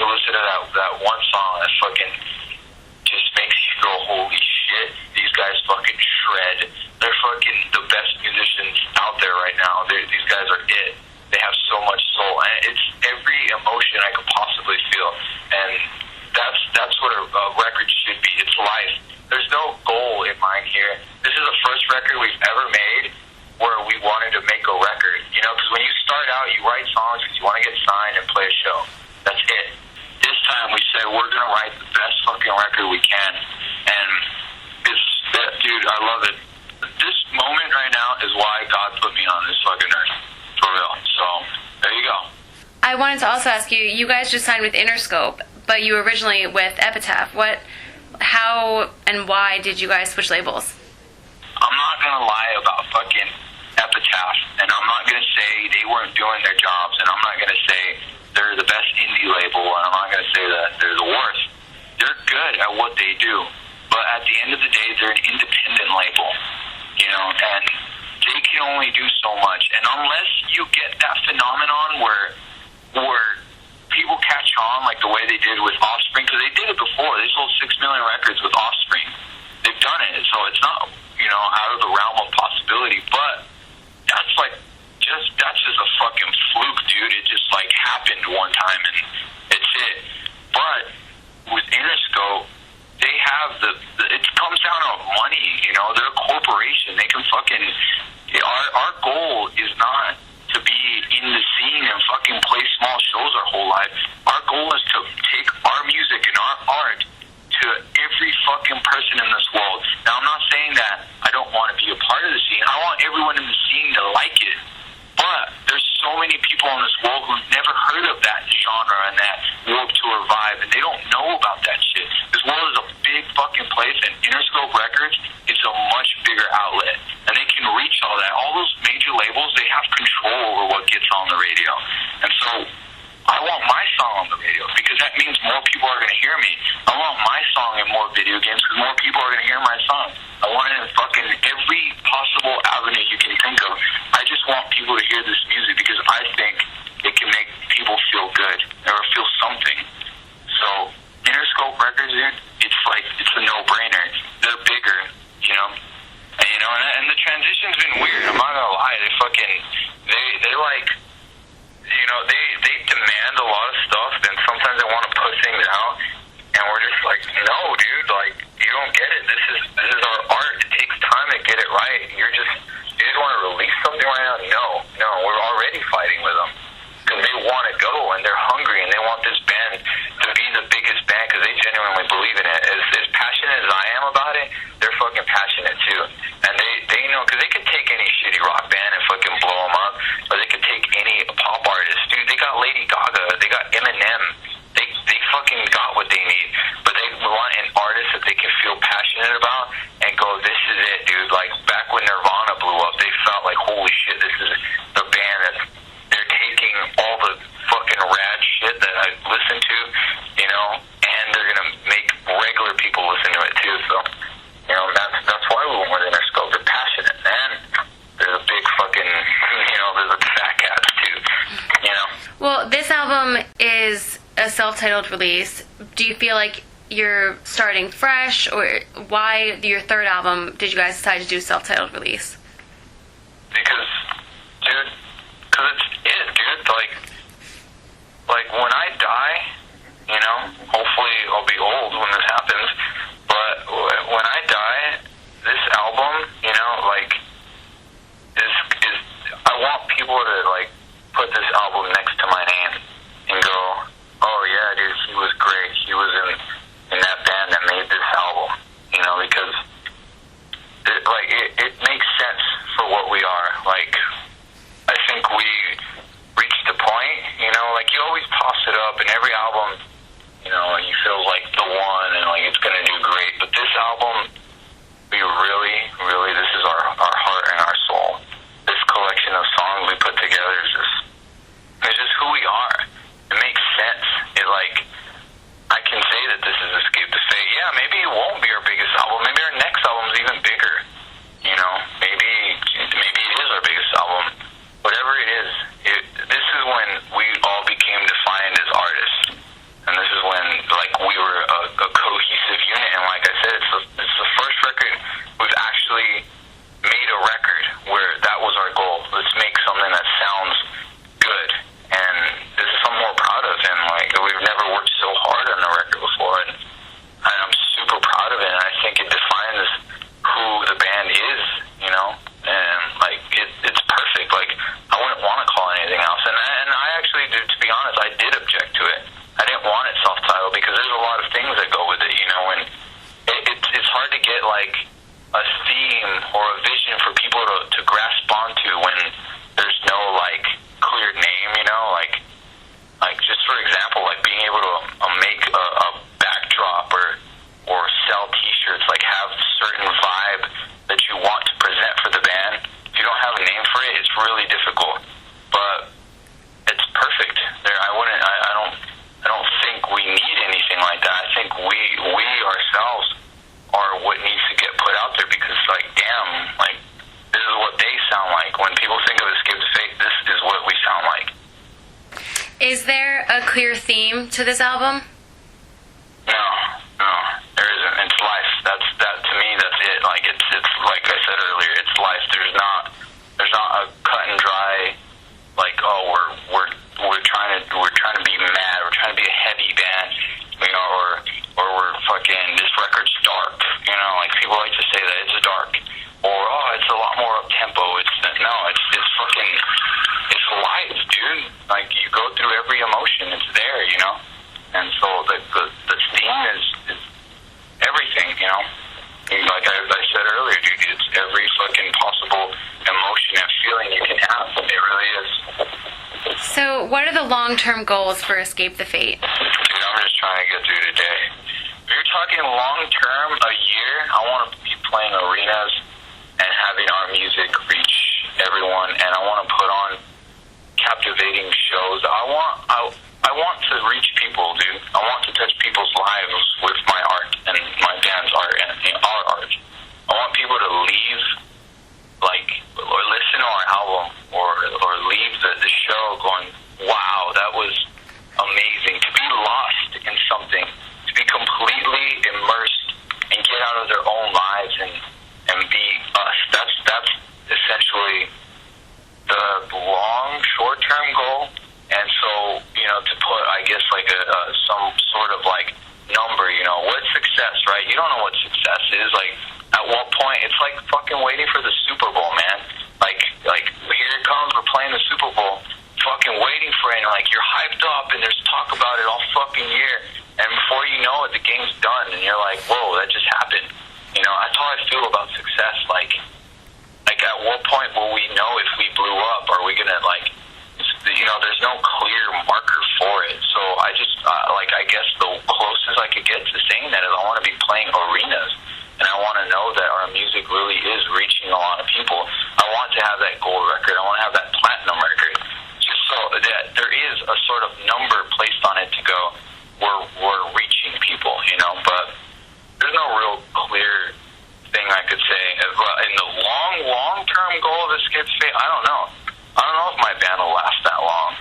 you listen to that one song that fucking just makes you go, holy shit, these guys fucking shred. They're fucking the best musicians out there right now. These guys are it. They have so much soul, and it's every emotion I could possibly feel, and that's what a record should be. It's life. There's no goal in mind here. This is the first record we've ever made where we wanted to make a record, you know, because when you start out, you write songs because you want to get signed and play a show. That's it. This time we said we're going to write the best fucking record we can, and dude, I love it. This moment right now is why God put me on this fucking earth, for real. So, there you go. I wanted to also ask you, you guys just signed with Interscope, but you were originally with Epitaph. How and why did you guys switch labels? I'm not going to lie about fucking Epitaph, and I'm not going to say they weren't doing their jobs, and I'm not going to say they're the best indie label, and I'm not going to say that they're the worst. They're good at what they do, but at the end of the day, they're an independent label, you know, and they can only do so much, and unless you get that phenomenon where people catch on like the way they did with Offspring, because they did it before. They sold 6 million records with Offspring. They've done it, so it's not, you know, out of the realm of possibility, but that's just a fucking fluke, dude. It just like happened one time and it's it. But with Interscope, they have it comes down to money, you know. They're a corporation. They can fucking, our goal is not to be in the scene and fucking play small shows our whole life. Our goal is to take our music and our art to every fucking person in this world. Now, I'm not saying that I don't want to be a part of the scene. I want everyone in the scene to like it. But there's so many people in this world who've never heard of that genre and that Warped Tour vibe, and they don't know about that shit. This world is a big fucking place, and Interscope Records is a much bigger outlet, and they can reach all that. All those major labels, they have control over what gets on the radio. And so I want my song on the radio because that means more people are going to hear me. I want my song in more video games because more people are going to hear my song. I want it in fucking every possible avenue you can think of. I just want people to hear this music because I think it can make people feel good or feel something. So Interscope Records, dude, it's a no-brainer. They're bigger, you know. And the transition's been weird. I'm not gonna lie. They like, you know, they demand a lot of stuff, and sometimes they want to put things out, and we're just like, no, dude, like, you don't get it. This is our art. It takes time to get it right. You just want to release something right now? No, we're already fighting with them because they want to go and they're hungry and they want this band to be the biggest band because they genuinely believe in it. As passionate as I am about it, they're fucking passionate too. And they you know, because they could take any shitty rock band and fucking blow them up, or they could take any pop artist. Dude, they got Lady Gaga, they got Eminem. They fucking got what they need, but they want an artist that they can feel passionate about and go, this is it, dude. Like back when Nirvana blew up, they felt like, holy shit, this is the band that they're taking all the fucking rad shit that I listen to, you know, and they're gonna make regular people listen to it too. So, you know, that's why we went with Interscope. They're passionate, man. They're the big fucking, you know, they're the fat cats too, you know. Well, this album is a self-titled release. Do you feel like you're starting fresh, or why your third album did you guys decide to do self-titled release? Because it's it, dude. Like when I die, you know, hopefully I'll be old when this happens, but when I die, this album, you know, like, is I want people to, like, put this album next to my name and go, oh yeah, dude, he was great. He was in that band that made this album, you know, because it makes sense for what we are. Like, I think we reached the point, you know, like you always toss it up and every album, you know, you feel like the one and like it's gonna do great. But this album, we really, this is our heart and our soul. This collection of songs we put together is just who we wouldn't want to call it anything else. And I actually, to be honest, I did object to it. I didn't want it self-titled because there's a lot of things that go with it, you know, and it's hard to get, like, a theme or a vision for people to grasp onto when there's no, like, clear name, you know, like just for example, like being able to make a backdrop or sell t-shirts, like have a certain vibe that you want to present for the band. If you don't have a name for it, it's really difficult, but it's perfect. I don't think we need anything like that. I think we ourselves are what needs to get put out there, because, like, damn, like, this is what they sound like. When people think of Escape the Fate, this is what we sound like. Is there a clear theme to this album? No, there isn't. It's life. That to me, that's it. Like, it's like I said earlier, it's life. There's not a cut and dry, like, oh, we're trying to be mad, we're trying to be a heavy band, you know, or we're fucking, this record's dark, you know, like people like to say that it's dark, or oh, it's a lot more up tempo. It's fucking, it's life, dude. Like, you go through every emotion, it's there, you know, and so the theme is everything, you know. Like I said earlier, dude, it's every fucking possible emotion and feeling you can have. It really is. So, what are the long-term goals for Escape the Fate? Dude, I'm just trying to get through today. If you're talking long-term, a year, I want to be playing arenas and having our music reach everyone, and I want to put on captivating shows. I want to reach people, dude. I want to touch people's lives with my art and my band's art and our art. I want people to leave, like, or listen to our album or leave the show going, wow, that was amazing. To be lost in something, to be completely immersed and get out of their own lives and be us. That's essentially the long, short-term goal. And so, you know, to put, I guess, like some sort of, like, number, you know, what's success, right? You don't know what success is. Like, at what point, it's like fucking waiting for the Super Bowl, man. Like here it comes, we're playing the Super Bowl, fucking waiting for it, and, like, you're hyped up, and there's talk about it all fucking year, and before you know it, the game's done, and you're like, whoa, that just happened. You know, that's how I feel about success. Like at what point will we know if we blew up? Are we gonna, like, you know, there's no clear marker for it. So I just, I guess the closest I could get to saying that is I want to be playing arenas, and I want to know that our music really is reaching a lot of people. I want to have that gold record. I want to have that platinum record, just so that there is a sort of number placed on it to go, we're reaching people, you know, but there's no real clear thing I could say. In the long-term goal of Escape the Fate, I don't know if my band will last that long.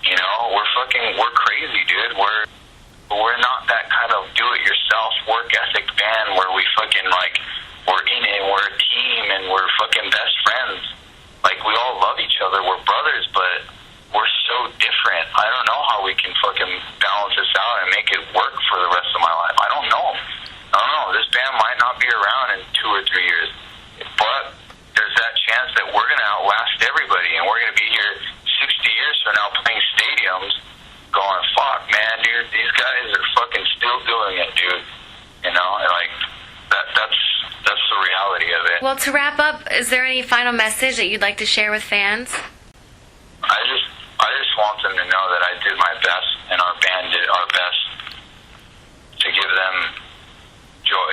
You know, we're crazy, dude. We're not that kind of do-it-yourself work ethic band where we fucking, like, we're in it, we're a team, and we're fucking best friends. Like, we all love each other, we're brothers, but we're so different. I don't know how we can fucking balance this out and make it work for the rest of my life. I don't know. This band might not be around in 2 or 3 years, but there's that chance that we're going to outlast everybody, and we're going to be here 60 years from now playing stadiums going, fuck, man, dude, these guys are fucking still doing it, dude. You know, and, like, that's the reality of it. Well, to wrap up, is there any final message that you'd like to share with fans? I just want them to know that I did my best, and our band did our best to give them joy.